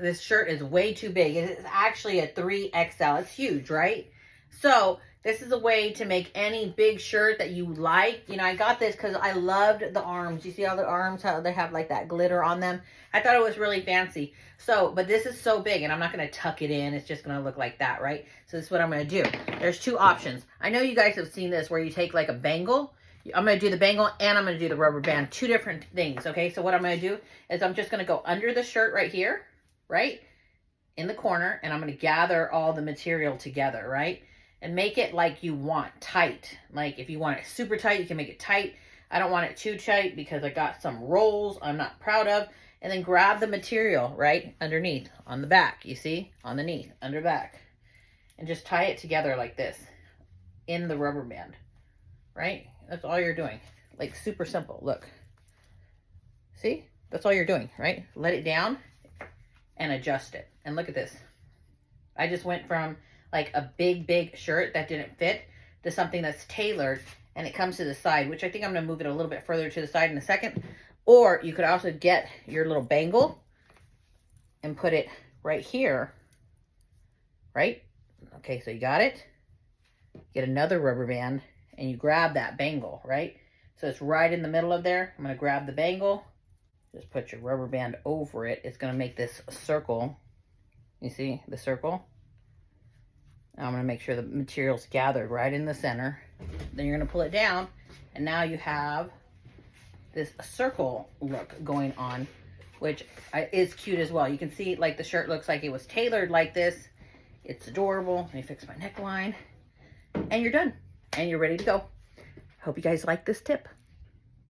this shirt is way too big. It's actually a 3XL. It's huge, right? So this is a way to make any big shirt that you like. You know, I got this because I loved the arms. You see all the arms, how they have like that glitter on them? I thought it was really fancy. So, but this is so big and I'm not going to tuck it in. It's just going to look like that, right? So this is what I'm going to do. There's two options. I know you guys have seen this where you take like a bangle. I'm going to do the bangle and I'm going to do the rubber band. Two different things, okay? So what I'm going to do is I'm just going to go under the shirt right here, right? In the corner, and I'm going to gather all the material together, right? And make it like you want, tight. Like if you want it super tight, you can make it tight. I don't want it too tight because I got some rolls I'm not proud of. And then grab the material, right? Underneath, on the back, you see? Underneath, under back. And just tie it together like this in the rubber band, right? That's all you're doing. Like super simple, look. See? That's all you're doing, right? Let it down and adjust it. And look at this. I just went from like a big shirt that didn't fit to something that's tailored and it comes to the side, which I think I'm going to move it a little bit further to the side in a second. Or you could also get your little bangle and put it right here, right? Okay, so you got it. Get another rubber band and you grab that bangle, right? So it's right in the middle of there. I'm going to grab the bangle. Just put your rubber band over it. It's going to make this circle. You see the circle? Now I'm going to make sure the material's gathered right in the center. Then you're going to pull it down. And now you have this circle look going on, which is cute as well. You can see like the shirt looks like it was tailored like this. It's adorable. Let me fix my neckline. And you're done. And you're ready to go. Hope you guys like this tip.